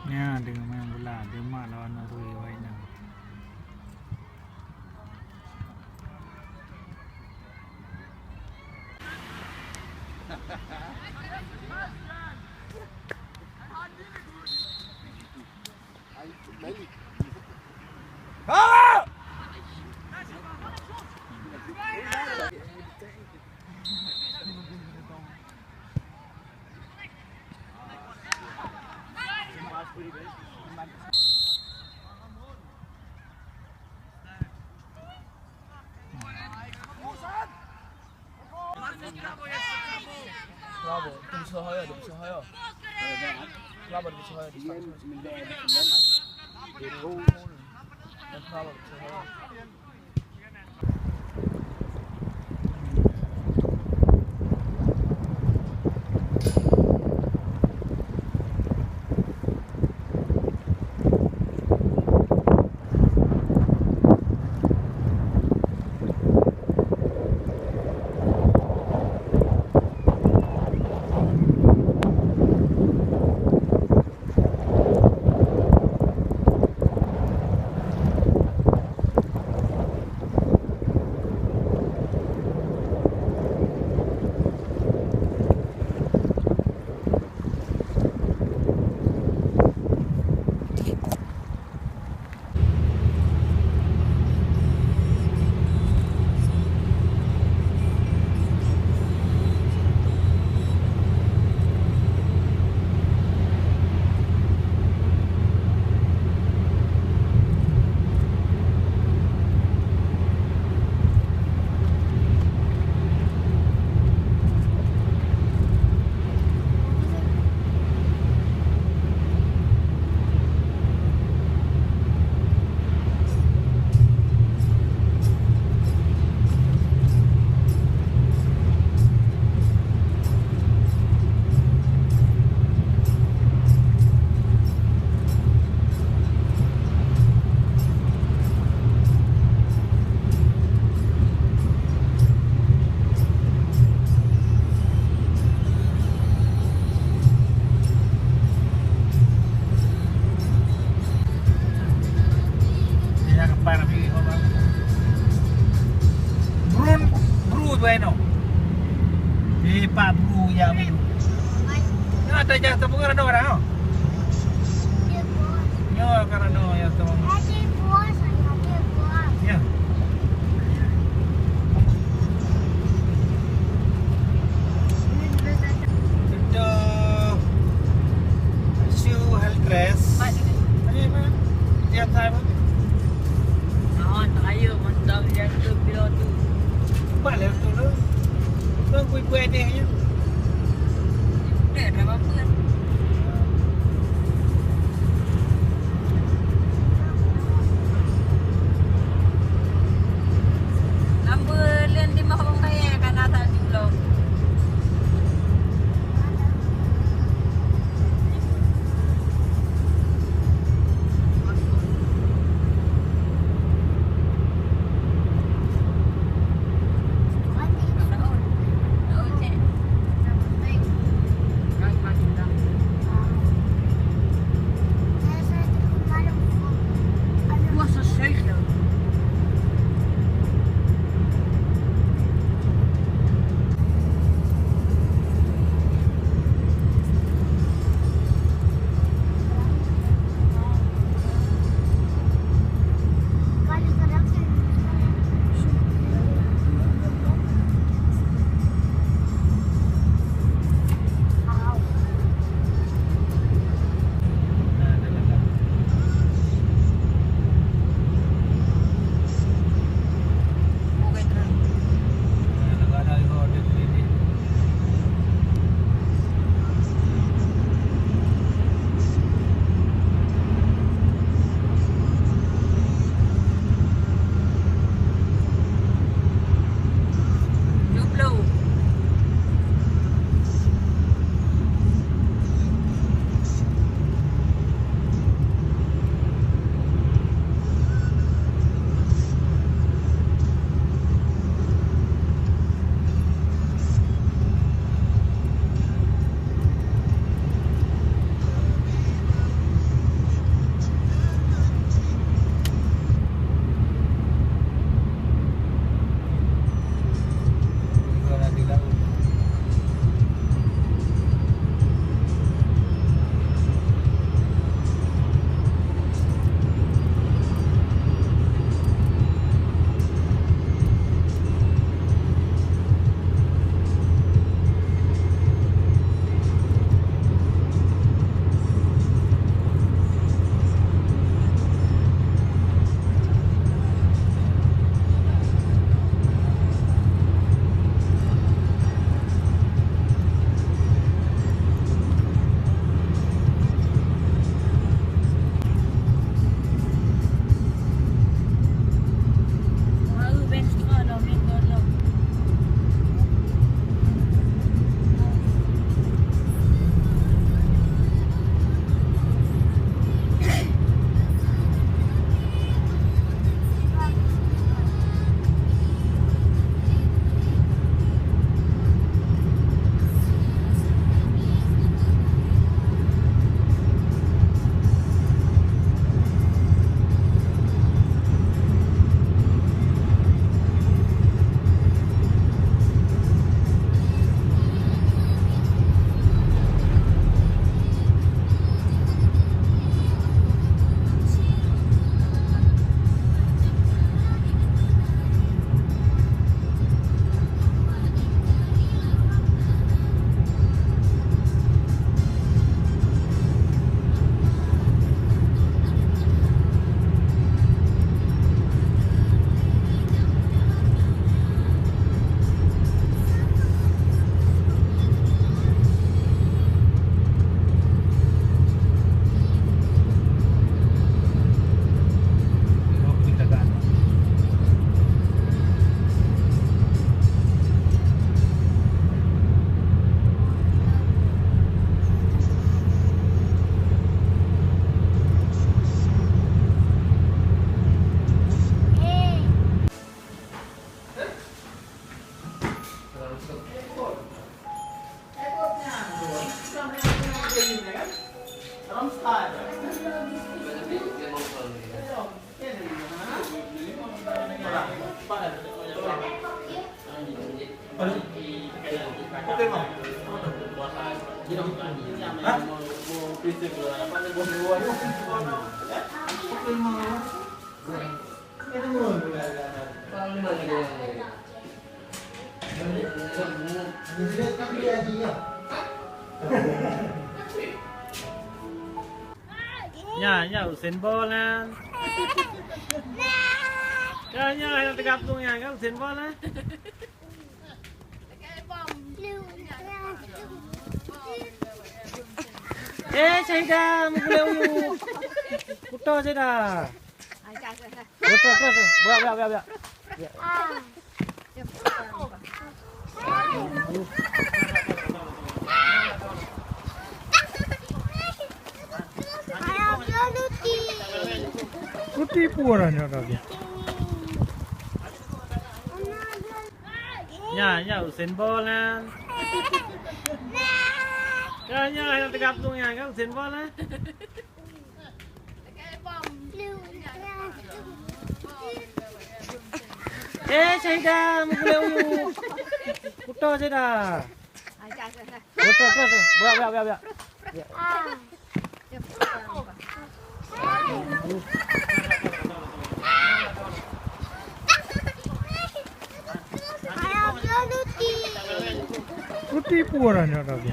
Ya, dengan main bola. Denmark lawan Norway final. Bravo, du bist so heuer, du bist so heuer. Bravo, du bist so heuer. Bravo, du bist so heuer. Bueno, Pak Bru ya Bru. Nah, ada jasa bunga ada orang. Yo, karena ya teman. Ya. Itu shoe health dress. Ini apa? Dia time. Nah, tayo mantap jatuh pilot tu. Balik tu tu. Kau kuih-kuih ni je. Tak ada apa-apa kan. Number len di mahong kaya kan atas di blog. ini kan? Ramstar. Oke, Bang. Nya Usain Bolt na. Nya yang tegap tu nya kan Usain Bolt na. Saya dah mulai ulu. Putar saya dah. Betul. Biar. Kutipu orangnya tadi. Nya Usain Bolt na. Nya yang tegap tu nya kan Usain Bolt na. Saya dah mulai ulu. Putar saya dah. Betul. Biar. Kutipu orangnya tadi.